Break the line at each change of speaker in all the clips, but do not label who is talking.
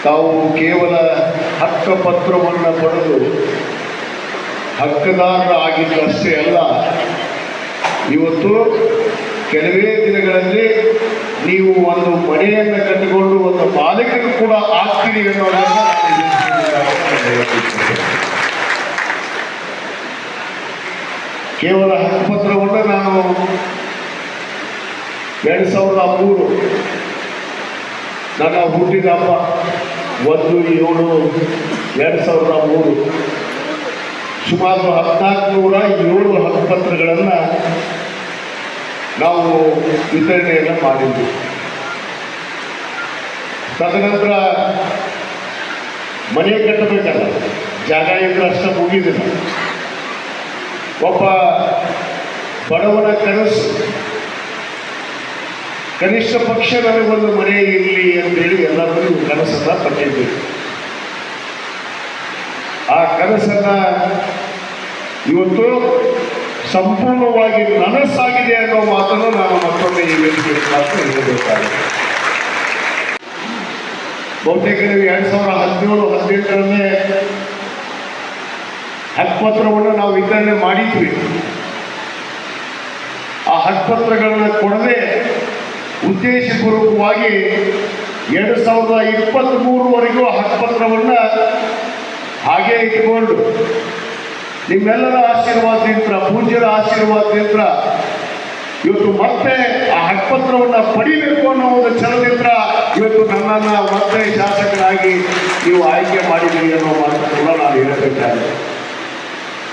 ತಾವು ಕೇವಲ ಹಕ್ಕಪತ್ರವನ್ನು ಪಡೆದು ಹಕ್ಕದಾರ ಆಗಿದ್ದು ಅಷ್ಟೇ ಅಲ್ಲ, ಇವತ್ತು ಕೆಲವೇ ದಿನಗಳಲ್ಲಿ ನೀವು ಒಂದು ಮನೆಯನ್ನು ಕಟ್ಟಿಕೊಂಡು ಒಂದು ಮಾಲೀಕರು ಕೂಡ ಆಗ್ತೀರಿ ಅನ್ನೋದನ್ನು ಕೇವಲ ಹಕ್ಕುಪತ್ರವನ್ನು ನಾನು 2003 ನನ್ನ ಹುಟ್ಟಿದ ಹಬ್ಬ 1/7/2003 ಸುಮಾರು 1407 ಹಕ್ಕುಪತ್ರಗಳನ್ನು ನಾವು ವಿತರಣೆಯನ್ನು ಮಾಡಿದ್ವಿ. ತದನಂತರ ಮನೆ ಕಟ್ಟಬೇಕಲ್ಲ, ಜಾಗ ಇದ್ರೆ ಅಷ್ಟೇ ಮುಗಿದಿಲ್ಲ. ಒಬ್ಬ ಬಡವನ ಕನಸು ಕನಿಷ್ಠ ಪಕ್ಷ ನನಗೊಂದು ಮನೆ ಇರಲಿ ಅಂತೇಳಿ ಎಲ್ಲರೂ ಕನಸನ್ನು ಪಟ್ಟಿದ್ವಿ. ಆ ಕನಸನ್ನು ಇವತ್ತು ಸಂಪೂರ್ಣವಾಗಿ ನನಸಾಗಿದೆ ಅನ್ನೋ ಮಾತನ್ನು ನಾನು ಮತ್ತೊಮ್ಮೆ ಈ ವೇದಿಕೆ ಮಾತ್ರ ಹೇಳಬೇಕಾಗಿದೆ. ಬಹುತೇಕ 2017-18 ಹಕ್ಕುಪತ್ರವನ್ನು ನಾವು ವಿತರಣೆ ಮಾಡಿದ್ವಿ. ಆ ಹಕ್ಕುಪತ್ರಗಳನ್ನು ಕೊಡದೆ ಉದ್ದೇಶಪೂರ್ವಕವಾಗಿ 2023ವರೆಗೂ ಹಕ್ಕುಪತ್ರವನ್ನು ಹಾಗೆ ಇಟ್ಟುಕೊಂಡು ನಿಮ್ಮೆಲ್ಲರ ಆಶೀರ್ವಾದದಿಂದ, ಪೂಜ್ಯರ ಆಶೀರ್ವಾದದಿಂದ ಇವತ್ತು ಮತ್ತೆ ಆ ಹಕ್ಕುಪತ್ರವನ್ನು ಪಡಿಬೇಕು ಅನ್ನೋ ಒಂದು ಛಲದಿಂದ ಇವತ್ತು ನನ್ನನ್ನು ಮತ್ತೆ ಶಾಸಕರಾಗಿ ನೀವು ಆಯ್ಕೆ ಮಾಡಿದ್ದೀರಿ ಅನ್ನೋ ಮಾತನ್ನು ಕೂಡ ನಾನು ಹೇಳಬೇಕಾಗಿದೆ.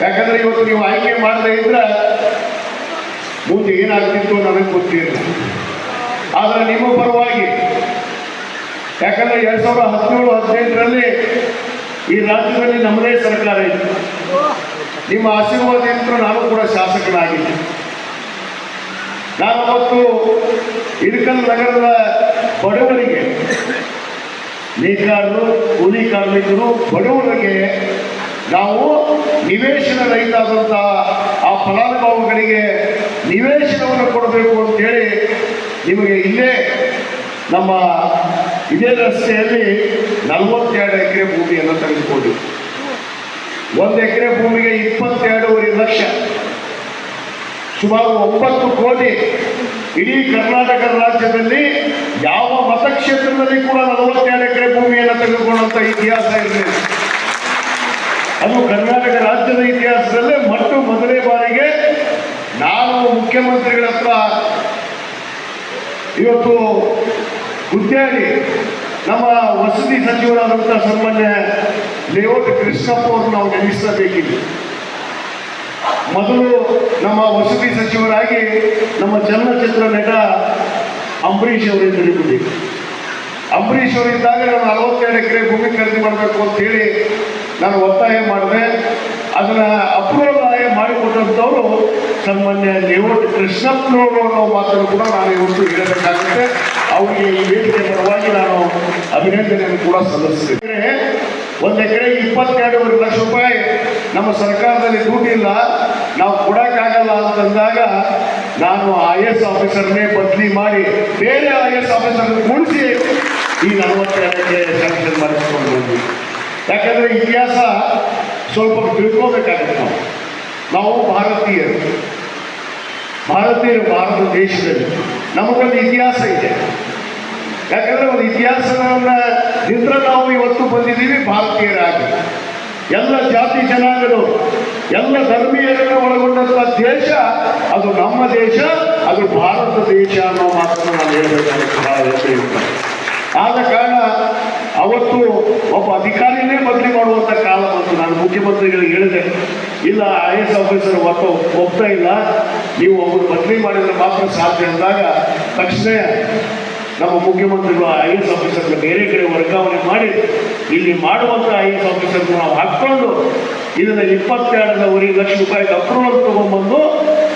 ಯಾಕಂದರೆ ಇವತ್ತು ನೀವು ಆಯ್ಕೆ ಮಾಡದೇ ಇದ್ರೆ ಮುಂದೆ ಏನಾಗ್ತಿತ್ತು ನನಗೆ ಗೊತ್ತಿಲ್ಲ. ಆದರೆ ನಿಮ್ಮ ಪರವಾಗಿ, ಯಾಕಂದರೆ 2017-18ರಲ್ಲಿ ಈ ರಾಜ್ಯದಲ್ಲಿ ನಮ್ಮದೇ ಸರ್ಕಾರ ಇತ್ತು. ನಿಮ್ಮ ಆಶೀರ್ವಾದದಿಂದ ನಾನು ಕೂಡ ಶಾಸಕನಾಗಿದ್ದೆ. ನಾನು ಅವತ್ತು ಇಳಕಲ್ ನಗರದ ಬಡವರಿಗೆ, ನೇಕಾರರು, ಕೂಲಿ ಕಾರ್ಮಿಕರು, ಬಡವರಿಗೆ ನಾವು ನಿವೇಶನ ರಹಿತಾದಂಥ ಆ ಫಲಾನುಭವಿಗಳಿಗೆ ನಿವೇಶನವನ್ನು ಕೊಡಬೇಕು ಅಂತೇಳಿ ನಿಮಗೆ ಇಲ್ಲೇ ನಮ್ಮ ಇದೇ ರಸ್ತೆಯಲ್ಲಿ 42 ಎಕರೆ ಭೂಮಿಯನ್ನು ತೆಗೆದುಕೊಂಡು 1 ಎಕರೆ ಭೂಮಿಗೆ 22.5 ಲಕ್ಷ, ಸುಮಾರು 9 ಕೋಟಿ. ಇಡೀ ಕರ್ನಾಟಕ ರಾಜ್ಯದಲ್ಲಿ ಯಾವ ಮತಕ್ಷೇತ್ರದಲ್ಲಿ ಕೂಡ 42 ಎಕರೆ ಭೂಮಿಯನ್ನು ತೆಗೆದುಕೊಂಡಂಥ ಇತಿಹಾಸ ಇರಲಿಲ್ಲ. ಅದು ಕರ್ನಾಟಕ ರಾಜ್ಯದ ಇತಿಹಾಸದಲ್ಲೇ ಮೊದಲನೇ ಬಾರಿಗೆ ನಾನು ಮುಖ್ಯಮಂತ್ರಿಗಳ ಹತ್ರ ಇವತ್ತು ಹುದ್ದೆಯಲ್ಲಿ ನಮ್ಮ ವಸತಿ ಸಚಿವರಾದಂಥ ಸನ್ಮಾನ್ಯ ಲೇಔಟ್ ಕೃಷ್ಣಪ್ಪ ಅವರು ನಾವು ನೆನೆಸಬೇಕಿದೆ. ಮೊದಲು ನಮ್ಮ ವಸತಿ ಸಚಿವರಾಗಿ ನಮ್ಮ ಚಲನಚಿತ್ರ ನಟ ಅಂಬರೀಷ್ ಅವರಿಂದ ಹಿಡಿದಿದ್ದೀವಿ. ಅಂಬರೀಷ್ ಅವರಿದ್ದಾಗ ನಾನು 42 ಎಕರೆ ಭೂಮಿ ಖರೀದಿ ಮಾಡಬೇಕು ಅಂತೇಳಿ ನಾನು ಒತ್ತಾಯ ಮಾಡಿದೆ. ಅದನ್ನು ಅಪ್ರೂವಲ್ ಮಾಡಿಕೊಟ್ಟಂಥವರು ಸನ್ಮಾನ್ಯ ಲೇಔಟ್ ಕೃಷ್ಣಪ್ಪನವರು ಅನ್ನೋ ಮಾತನ್ನು ಕೂಡ ನಾನು ಇವತ್ತು ಹೇಳಬೇಕಾಗುತ್ತೆ. ಅವರಿಗೆ ಈ ವೇದಿಕೆ ಪರವಾಗಿ ನಾನು ಅಭಿನಂದನೆಯನ್ನು ಕೂಡ ಸಲ್ಲಿಸ್ತೀನಿ. 1 ಎಕರೆ 22.5 ಲಕ್ಷ ರೂಪಾಯಿ ನಮ್ಮ ಸರ್ಕಾರದಲ್ಲಿ ದುಡ್ಡಿಲ್ಲ, ನಾವು ಕೊಡೋಕ್ಕಾಗಲ್ಲ ಅಂತಂದಾಗ ನಾನು IAS ಆಫೀಸರ್ನೇ ಬದಲಿ ಮಾಡಿ ಬೇರೆ IAS ಆಫೀಸರ್ ಕೂಡಿಸಿ ಈ 42 ಎಕರೆ ಸ್ಯಾಂಕ್ಷನ್ ಮಾಡಿಸ್ಕೊಂಡು ಬಂದ್ವಿ. ಯಾಕಂದರೆ ಇತಿಹಾಸ ಸ್ವಲ್ಪ ತಿಳ್ಕೋಬೇಕಾಗುತ್ತೆ. ನಾವು ಭಾರತೀಯರು ಭಾರತ ದೇಶದಲ್ಲಿ ನಮಗೊಂದು ಇತಿಹಾಸ ಇದೆ. ಯಾಕಂದರೆ ಒಂದು ಇತಿಹಾಸದಿಂದ ನಾವು ಇವತ್ತು ಬಂದಿದ್ದೀವಿ ಭಾರತೀಯರಾಗಿ. ಎಲ್ಲ ಜಾತಿ ಜನಾಂಗಗಳು, ಎಲ್ಲ ಧರ್ಮೀಯರನ್ನು ಒಳಗೊಂಡಂಥ ದೇಶ ಅದು ನಮ್ಮ ದೇಶ, ಅದು ಭಾರತ ದೇಶ ಅನ್ನೋ ಮಾತನ್ನು ನಾನು ಹೇಳಬೇಕಾಗುತ್ತೆ. ಆದ ಕಾರಣ ಅವತ್ತು ಒಬ್ಬ ಅಧಿಕಾರಿನೇ ಬದಲಿ ಮಾಡುವಂಥ ಕಾಲ ಬಂತು. ನಾನು ಮುಖ್ಯಮಂತ್ರಿಗಳಿಗೆ ಹೇಳಿದೆ, ಇಲ್ಲ IAS ಆಫೀಸರ್ ಒಪ್ತಾ ಇಲ್ಲ, ನೀವು ಒಬ್ಬರು ಬದಲಿ ಮಾಡಿದರೆ ಮಾತ್ರ ಸಾಧ್ಯ ಅಂದಾಗ ತಕ್ಷಣ ನಮ್ಮ ಮುಖ್ಯಮಂತ್ರಿಗಳು IAS ಆಫೀಸರ್ನ ಬೇರೆ ಕಡೆ ವರ್ಗಾವಣೆ ಮಾಡಿ ಇಲ್ಲಿ ಮಾಡುವಂಥ IAS ಆಫೀಸರ್ನ ನಾವು ಹಾಕ್ಕೊಂಡು ಇದನ್ನು 22.5 ಲಕ್ಷ ರೂಪಾಯಿಗೆ ಅಪ್ರೂವಲ್ ತೊಗೊಂಡ್ಬಂದು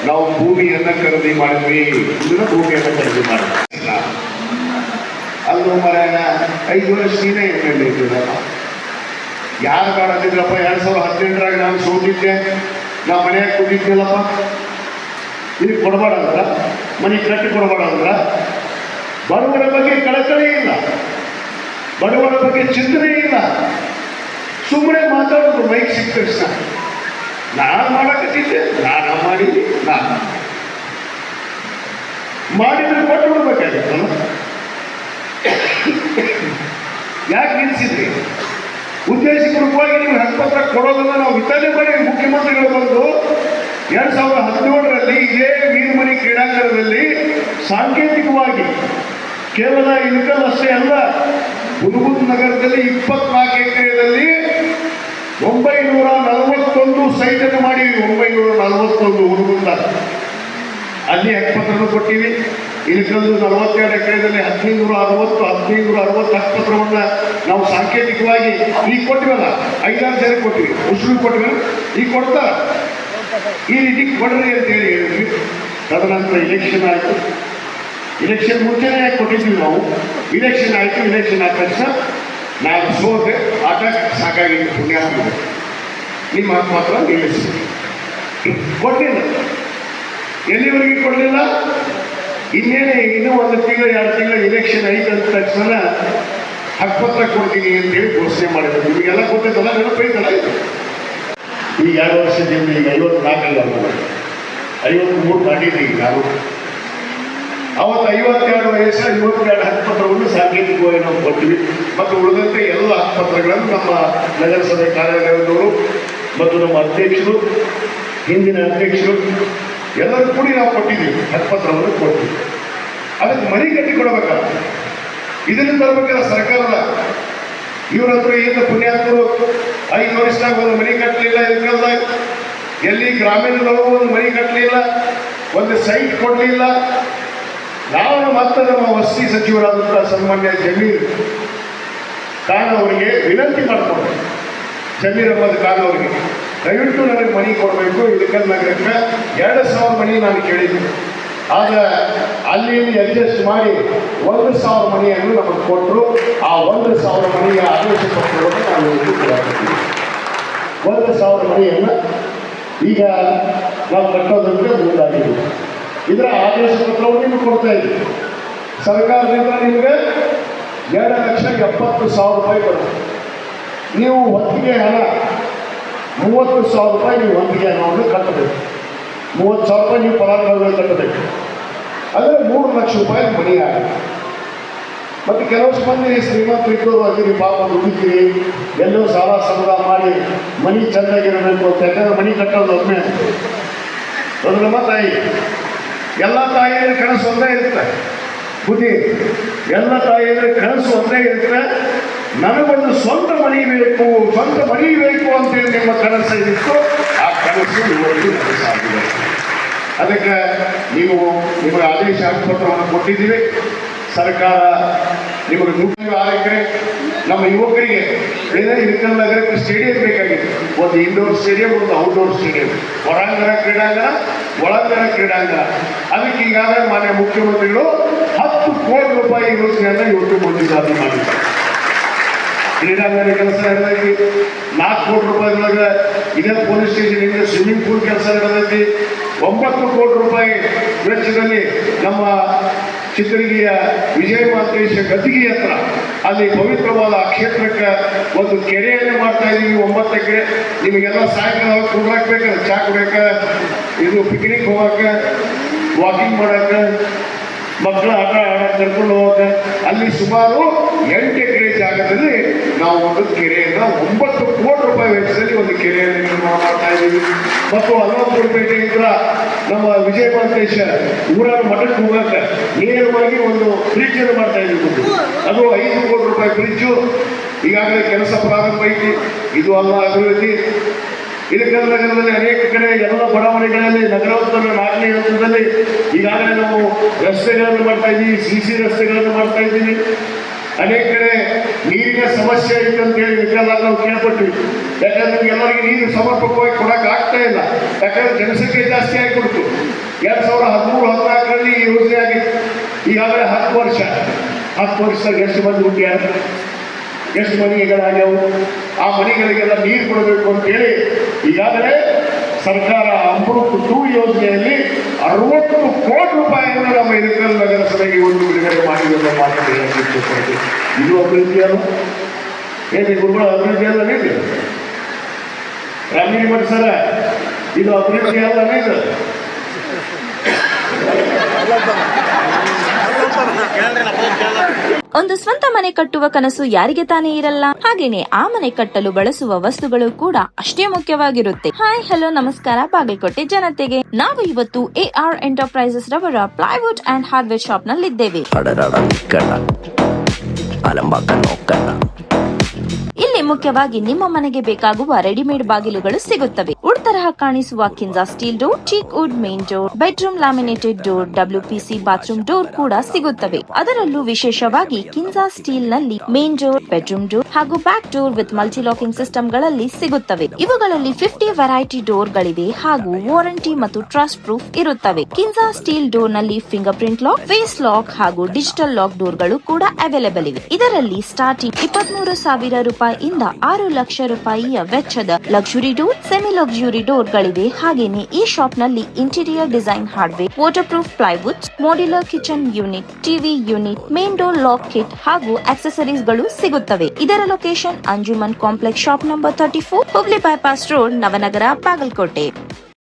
ನಾವು ಭೂಮಿಯನ್ನು ಖರೀದಿ ಮಾಡಿದ್ವಿ. ಇದನ್ನು ಭೂಮಿಯನ್ನು ಖರೀದಿ ಮಾಡಿದ್ವಿ. ಅಲ್ಲೂ ಮರ 5 ವರ್ಷ ನೀನೇ ಎಮ್ ಇದ್ದೀರಲ್ಲ, ಯಾರು ಕಾಣದಿದ್ರಪ್ಪ? 2018ರಾಗ ನಾನು ಸೋತಿದ್ದೆ, ನಾ ಮನೆಯಾಗ ಕೂತಿದ್ದಿಲ್ಲಪ್ಪ. ಇದಕ್ಕೆ ಕೊಡಬೇಡ ಅಂದ್ರ, ಮನೆಗೆ ಕಟ್ಟಿ ಕೊಡಬೇಡ ಅಂದ್ರ, ಬಡವರ ಬಗ್ಗೆ ಕಳಕಳಿ ಇಲ್ಲ, ಬಡವರ ಬಗ್ಗೆ ಬಗ್ಗೆ ಚಿಂತನೆ ಇಲ್ಲ, ಸುಮ್ಮನೆ ಮಾತಾಡೋದು ಮೈಕ್ ಸಿಕ್ಕ ತಕ್ಷಣ. ನಾನು ಮಾಡಕತ್ತಿದ್ದೆ, ನಾನು ಮಾಡಿದ್ದೆ, ನಾನು ಮಾಡಿದ್ರೆ ಕೊಟ್ಟು ಬಿಡ್ಬೇಕಾಗಿತ್ತಲ್ಲ. ಯಾಕೆ ನಿಲ್ಲಿಸಿದ್ರಿ? ಉದ್ದೇಶಪೂರ್ವಕವಾಗಿ ನೀವು ಹಕ್ಕುಪತ್ರ ಕೊಡೋದನ್ನ ನಾವು ವಿತರಣೆ ಮಾಡಿ ಮುಖ್ಯಮಂತ್ರಿಗಳು ಬಂದು 2017ರಲ್ಲಿ ಇದೇ ವೀರಮಣಿ ಕ್ರೀಡಾಂಗಣದಲ್ಲಿ ಸಾಂಕೇತಿಕವಾಗಿ ಕೇವಲ ಇಳಕಲ್ ಅಷ್ಟೇ ಅಲ್ಲ, ಹುನಗುಂದ ನಗರದಲ್ಲಿ 24 ಎಕರೆಯಲ್ಲಿ 941 ಸೈಟನ್ನು ಮಾಡಿವಿ. 941 ಹುನಗುಂದ ಅಲ್ಲಿ ಹಕ್ಕುಪತ್ರವನ್ನು ಕೊಟ್ಟಿವಿ. ಇಳಕಲ್ಲು 42 ಎಕರೆದಲ್ಲಿ 1560 ಹಕ್ಕುಪತ್ರವನ್ನು ನಾವು ಸಾಂಕೇತಿಕವಾಗಿ ಈಗ ಕೊಟ್ಟಿವಲ್ಲ, 5-6 ಜನ ಕೊಟ್ಟಿವಿ, ಉಸಿರು ಕೊಟ್ಟಿವಿ. ಈಗ ಕೊಡ್ತಾರ ಈ ರೀತಿ ಕೊಡ್ರಿ ಅಂತೇಳಿ ಹೇಳಿದ್ವಿ. ತದನಂತರ ಇಲೆಕ್ಷನ್ ಆಯಿತು. ಇಲೆಕ್ಷನ್ ಮುಂಚೆನೇ ಯಾಕೆ ಕೊಟ್ಟಿದ್ವಿ ನಾವು? ಇಲೆಕ್ಷನ್ ಆಯಿತು. ಇಲೆಕ್ಷನ್ ಆದ ತಕ್ಷಣ ನಾನು ಸೋತೆ, ಆಟ ಸಾಕಾಗಿತ್ತು. ಪುಣ್ಯಾತ್ಮ ನಿಮ್ಮ ಹಕ್ಕುಪತ್ರ ನಿಲ್ಲಿಸಿ ಕೊಟ್ಟಿಲ್ಲ. ಎಲ್ಲಿವರೆಗೆ ಕೊಡಲಿಲ್ಲ? ಇನ್ನೇನೆ ಇನ್ನೂ 1 ತಿಂಗಳು 2 ತಿಂಗಳು ಇಲೆಕ್ಷನ್ ಐತೆ ಅಂತ ತಕ್ಷಣ ಹಕ್ಕುಪತ್ರ ಕೊಡ್ತೀನಿ ಅಂತೇಳಿ ಘೋಷಣೆ ಮಾಡಿದ್ರು. ನಿಮಗೆಲ್ಲ ಗೊತ್ತಿದ್ದಲ್ಲ, ನೆನಪೈತಲ್ಲ ಇದು. ಈಗ 2 ವರ್ಷದಿಂದ ಈಗ 54 ಅಲ್ಲ, 53 ಮಾಡಿದ್ದೀವಿ ನಾವು. ಅವತ್ತು 52 ವಯಸ್ಸು 52 ಹಕ್ಕುಪತ್ರವನ್ನು ಸಾಂಕೇತಿಕವಾಗಿ ನಾವು ಕೊಟ್ಟಿವಿ. ಮತ್ತು ಉಳಿದಂತೆ ಎಲ್ಲ ಹಕ್ಕುಪತ್ರಗಳನ್ನು ನಮ್ಮ ನಗರಸಭೆ ಕಾರ್ಯಾಲಯದವರು ಮತ್ತು ನಮ್ಮ ಅಧ್ಯಕ್ಷರು, ಹಿಂದಿನ ಅಧ್ಯಕ್ಷರು ಎಲ್ಲರೂ ಕೂಡಿ ನಾವು ಕೊಟ್ಟಿದ್ದೀವಿ. ಹಕ್ಕುಪತ್ರವನ್ನು ಕೊಟ್ಟಿವಿ. ಅದಕ್ಕೆ ಮನೆ ಕಟ್ಟಿ ಕೊಡಬೇಕಲ್ಲ, ಇದನ್ನು ತರಬೇಕಲ್ಲ ಸರ್ಕಾರದ. ಇವ್ರ ಹತ್ರ ಏನು ಪುಣ್ಯಾತ್ಮರು 5 ವರ್ಷದಾಗ ಒಂದು ಮನೆ ಕಟ್ಟಲಿಲ್ಲ. ಇಳಕಲ್ದಾಗ ಎಲ್ಲಿ ಗ್ರಾಮೀಣದವರು ಒಂದು ಮನೆ ಕಟ್ಟಲಿಲ್ಲ, ಒಂದು ಸೈಟ್ ಕೊಡಲಿಲ್ಲ. ನಾವು ಮತ್ತೆ ನಮ್ಮ ವಸತಿ ಸಚಿವರಾದಂಥ ಸನ್ಮಾನ್ಯ ಜಮೀರ್ ಖಾನ್ ಅವರಿಗೆ ವಿನಂತಿ ಮಾಡಿಕೊಂಡೆ. ಜಮೀರ್ ಅಹಮದ್ ಖಾನ್ ಅವರಿಗೆ ದಯವಿಟ್ಟು ನನಗೆ ಮನೆ ಕೊಡಬೇಕು. ಇಳಕಲ್ ನಗರಕ್ಕೆ 2,000 ಮನೆ ನಾನು ಕೇಳಿದ್ದೆ. ಆಗ ಅಲ್ಲಿ ಅಡ್ಜಸ್ಟ್ ಮಾಡಿ 1,000 ಮನೆಯನ್ನು ನಮಗೆ ಕೊಟ್ಟರು. ಆ 1,000 ಮನೆಯ ಆದೇಶ ಪತ್ರವನ್ನು ನಾವು ಕೊಡ್ತೀವಿ. 1,000 ಮನೆಯನ್ನು ಈಗ ನಾವು ಕಟ್ಟೋದಂತೆ ಮುಂದಾಗಿದ್ದೀವಿ. ಇದರ ಆದೇಶ ಪತ್ರವನ್ನು ನಿಮಗೆ ಕೊಡ್ತಾ ಇದ್ದೀವಿ. ಸರ್ಕಾರದಿಂದ ನಿಮಗೆ 2,70,000 ರೂಪಾಯಿ ಬರುತ್ತೆ. ನೀವು ಹೊತ್ತಿಗೆ ಹಣ 30,000 ರೂಪಾಯಿ ನೀವು ಹೊತ್ತಿಗೆ ಹಣವನ್ನು ಕಟ್ಟಬೇಕು. 30,000 ರೂಪಾಯಿ ನೀವು ಫಲಾನುಭವಿಗಳು ಕಟ್ಟಬೇಕು. ಅಂದರೆ 3 ಲಕ್ಷ ರೂಪಾಯಿ ಮನೆ ಆಗುತ್ತೆ. ಮತ್ತು ಕೆಲವಷ್ಟು ಮಂದಿ ಶ್ರೀಮಂತರಿದ್ದವರು ಆಗಿರಿ, ಪಾಪ ದುಡಿತೀರಿ, ಎಲ್ಲೋ ಸಾಲ ಸಮುದ ಮಾಡಿ ಮನೆ ಚೆಂದಾಗಿರಬೇಕು ಅಂತ. ಯಾಕಂದ್ರೆ ಮನೆ ಕಟ್ಟೋದು ಒಮ್ಮೆ ದೊಡ್ಡಮ್ಮ ತಾಯಿ. ಎಲ್ಲ ತಾಯಿಯರ ಕನಸು ಒಂದೇ ಇರುತ್ತೆ, ಬುದ್ಧಿ. ಎಲ್ಲ ತಾಯಿಯರ ಕನಸು ಒಂದೇ ಇರುತ್ತೆ, ನನಗೊಂದು ಸ್ವಂತ ಮನೆ ಬೇಕು, ಸ್ವಂತ ಮನೆ ಬೇಕು ಅಂತೇಳಿ ನಿಮ್ಮ ಕನಸು ಇತ್ತು. ಆ ಕನಸು ಇವತ್ತು ನನಸಾಗಿದೆ. ಅದಕ್ಕೆ ನೀವು ನಿಮಗೆ ಆದೇಶ ಹಕ್ಕುಪತ್ರವನ್ನು ಕೊಟ್ಟಿದ್ದೀವಿ. ಸರ್ಕಾರ ನಿಮಗೆ 6 ಎಕರೆ ನಮ್ಮ ಯುವಕರಿಗೆ ಏನೇ ಇಳಕಲ್ ನಗರಕ್ಕೆ ಸ್ಟೇಡಿಯಂ ಬೇಕಾಗಿತ್ತು. ಒಂದು ಇಂಡೋರ್ ಸ್ಟೇಡಿಯಂ, ಒಂದು ಔಟ್ಡೋರ್ ಸ್ಟೇಡಿಯಂ, ಹೊರಾಂಗಣ ಕ್ರೀಡಾಂಗಣ, ಒಳಾಂಗಣ ಕ್ರೀಡಾಂಗಣ. ಅದಕ್ಕೆ ಈಗಾಗಲೇ ಮಾನ್ಯ ಮುಖ್ಯಮಂತ್ರಿಗಳು 10 ಕೋಟಿ ರೂಪಾಯಿ ಯೋಜನೆಯನ್ನು ಇವತ್ತು ಮಂಜೂರಾತಿ ಮಾಡಿದ್ದಾರೆ. ಕ್ರೀಡಾಂಗಣ ಕೆಲಸ ನಡೆದೈತಿ. 4 ಕೋಟಿ ರೂಪಾಯಿದೊಳಗೆ ಇದೇ ಪೊಲೀಸ್ ಸ್ಟೇಷನ್ ಇಂದ ಸ್ವಿಮ್ಮಿಂಗ್ ಪೂಲ್ ಕೆಲಸ ನಡೆದೈತಿ. 9 ಕೋಟಿ ರೂಪಾಯಿ ವೆಚ್ಚದಲ್ಲಿ ನಮ್ಮ ಚಿತ್ರಗಿರಿಯ ವಿಜಯ ಮಾಂತೇಶ ಗದ್ದಿಗೆ ಹತ್ರ ಅಲ್ಲಿ ಪವಿತ್ರವಾದ ಆ ಕ್ಷೇತ್ರಕ್ಕೆ ಒಂದು ಕೆರೆಯನ್ನು ಮಾಡ್ತಾ ಇದ್ದೀವಿ. 9 ಎಕರೆ. ನಿಮಗೆಲ್ಲ ಸಾಯಂಕಾಲ ಕುಡ್ರಾಕ್ಬೇಕಲ್ಲ, ಚಾ ಕುಡಿಯೋಕ, ಇದು ಪಿಕ್ನಿಕ್ ಹೋಗಕ್ಕೆ, ವಾಕಿಂಗ್ ಮಾಡೋಕ್ಕೆ, ಮಕ್ಕಳು ಆಟ ಆಡಕ್ಕೆ ಕರ್ಕೊಂಡು ಹೋಗಕ್ಕೆ, ಅಲ್ಲಿ ಸುಮಾರು 8 ಎಕರೆ ಜಾಗದಲ್ಲಿ ನಾವು ಒಂದು ಕೆರೆಯನ್ನು 9 ಕೋಟಿ ರೂಪಾಯಿ ವೆಚ್ಚದಲ್ಲಿ ಒಂದು ಕೆರೆಯನ್ನು ನಿರ್ಮಾಣ ಮಾಡ್ತಾ ಇದ್ದೀವಿ. ಮತ್ತು ಅಲ್ಲಪುರಪೇಟೆಯಿಂದ ನಮ್ಮ ವಿಜಯ ಮಾಂತೇಶ ಊರಾಗ ಮಠಕ್ಕೆ ಹೋಗಕ್ಕೆ ನೇರವಾಗಿ ಒಂದು ಬ್ರಿಡ್ಜ್ ಅನ್ನು ಮಾಡ್ತಾ ಇದ್ದೀವಿ. ಅದು 5 ಕೋಟಿ ರೂಪಾಯಿ ಬ್ರಿಡ್ಜು ಈಗಾಗಲೇ ಕೆಲಸ ಪ್ರಾರಂಭ ಐತಿ. ಇದು ಅಲ್ಲ ಅಭಿವೃದ್ಧಿ. ಇಳಕಲ್ ನಗರದಲ್ಲಿ ಅನೇಕ ಕಡೆ ಎಲ್ಲ ಬಡಾವಣೆಗಳಲ್ಲಿ ನಗರೋತ್ತರ 4ನೇ ಹಂತದಲ್ಲಿ ಈಗಾಗಲೇ ನಾವು ರಸ್ತೆಗಳನ್ನು ಮಾಡ್ತಾ ಇದ್ದೀವಿ. CC ರಸ್ತೆಗಳನ್ನು ಮಾಡ್ತಾ ಇದ್ದೀವಿ. ಅನೇಕ ಕಡೆ ನೀರಿನ ಸಮಸ್ಯೆ ಐತೆ ಅಂತೇಳಿ ಇಳಕಲ್ಲಾಗ ನಾವು ಕೇಳ್ಪಟ್ವಿ. ಯಾಕಂದ್ರೆ ಎಲ್ಲರಿಗೆ ನೀರು ಸಮರ್ಪಕವಾಗಿ ಕೊಡಕ್ಕೆ ಆಗ್ತಾ ಇಲ್ಲ. ಯಾಕಂದ್ರೆ ಜನಸಂಖ್ಯೆ ಜಾಸ್ತಿ ಆಗಿಬಿಡ್ತು. 2013-14ರಲ್ಲಿ ಈ ಯೋಜನೆ ಆಗಿತ್ತು. ಈಗಾಗಲೇ 10 ವರ್ಷದಾಗ ಎಷ್ಟು ಮಂದಿ ಹುಟ್ಟಿಯಾರ, ಎಷ್ಟು ಮನೆಗಳಾಗ್ಯಾವು, ಆ ಮನೆಗಳಿಗೆಲ್ಲ ನೀರು ಕೊಡಬೇಕು ಅಂತೇಳಿ ಈಗಾಗಲೇ ಸರ್ಕಾರ ಅಮೃತ್ 2 ಯೋಜನೆಯಲ್ಲಿ 60 ಕೋಟಿ ರೂಪಾಯಿಯನ್ನು ನಮ್ಮ ಇಳಕಲ್ ನಗರಸಭೆಗೆ ಒಂದು ಬಿಡುಗಡೆ ಮಾಡಿರುವ ಮಾತನ್ನು ಹೇಳಕ್ಕೆ ಇಷ್ಟಪಡ್ತೀವಿ. ಇದು ಅಭಿವೃದ್ಧಿಯನ್ನು ಏನು ಗುರುಗಳ ಅಭಿವೃದ್ಧಿ ಅಲ್ಲ ಇದು? ರಾಮಗಿರಿ ಮಠ ಸರ ಇದು ಅಭಿವೃದ್ಧಿ ಅಲ್ಲ ಇದು?
ಒಂದು ಸ್ವಂತ ಮನೆ ಕಟ್ಟುವ ಕನಸು ಯಾರಿಗೆ ತಾನೇ ಇರಲ್ಲ. ಹಾಗೇನೆ ಆ ಮನೆ ಕಟ್ಟಲು ಬಳಸುವ ವಸ್ತುಗಳು ಕೂಡ ಅಷ್ಟೇ ಮುಖ್ಯವಾಗಿರುತ್ತೆ. ಹಾಯ್ ಹಲೋ ನಮಸ್ಕಾರ ಬಾಗಲಕೋಟೆ ಜನತೆಗೆ. ನಾವು ಇವತ್ತು AR ಎಂಟರ್ಪ್ರೈಸಸ್ ರವರ ಪ್ಲೈವುಡ್ ಅಂಡ್ ಹಾರ್ಡ್ವೇರ್ ಶಾಪ್ ನಲ್ಲಿದ್ದೇವೆ. ಇಲ್ಲಿ ಮುಖ್ಯವಾಗಿ ನಿಮ್ಮ ಮನೆಗೆ ಬೇಕಾಗುವ ರೆಡಿಮೇಡ್ ಬಾಗಿಲುಗಳು ಸಿಗುತ್ತವೆ. ವುಡ್ ತರಹ ಕಾಣಿಸುವ Kinsa steel door, teak wood main door, bedroom laminated door, WPC bathroom door ಕೂಡ ಸಿಗುತ್ತವೆ. ಅದರಲ್ಲೂ ವಿಶೇಷವಾಗಿ ಕಿನ್ಸಾ ಸ್ಟೀಲ್ ನಲ್ಲಿ ಮೇನ್ ಡೋರ್, ಬೆಡ್ರೂಮ್ ಡೋರ್ ಹಾಗೂ back door with multi locking system ಗಳಲ್ಲಿ ಸಿಗುತ್ತವೆ. ಇವುಗಳಲ್ಲಿ 50 ವೆರೈಟಿ ಡೋರ್ ಗಳಿವೆ ಹಾಗೂ ವಾರಂಟಿ ಮತ್ತು ಟ್ರಸ್ಟ್ ಪ್ರೂಫ್ ಇರುತ್ತವೆ. ಕಿನ್ಸಾ ಸ್ಟೀಲ್ ಡೋರ್ ನಲ್ಲಿ finger print lock, face lock ಹಾಗೂ ಡಿಜಿಟಲ್ ಲಾಕ್ ಡೋರ್ ಗಳು ಕೂಡ ಅವೈಲೇಬಲ್ ಇವೆ. ಇದರಲ್ಲಿ ಸ್ಟಾರ್ಟಿಂಗ್ 23,000 ರೂಪಾಯಿಯಿಂದ 6 ಲಕ್ಷ ರೂಪಾಯಿಯ ವೆಚ್ಚದ luxury door, semi luxury door ಗಳಿವೆ. ಹಾಗೇನೆ ಈ ಶಾಪ್ ನಲ್ಲಿ interior design hardware, water proof plywood, modular kitchen unit, TV unit, main door lock kit ಹಾಗೂ ಆಕ್ಸೆಸರೀಸ್ ಗಳು ಸಿಗುತ್ತವೆ. ಇದರ location Anjuman complex, shop number 34, Hubli bypass road, Navanagar, Bagalkot.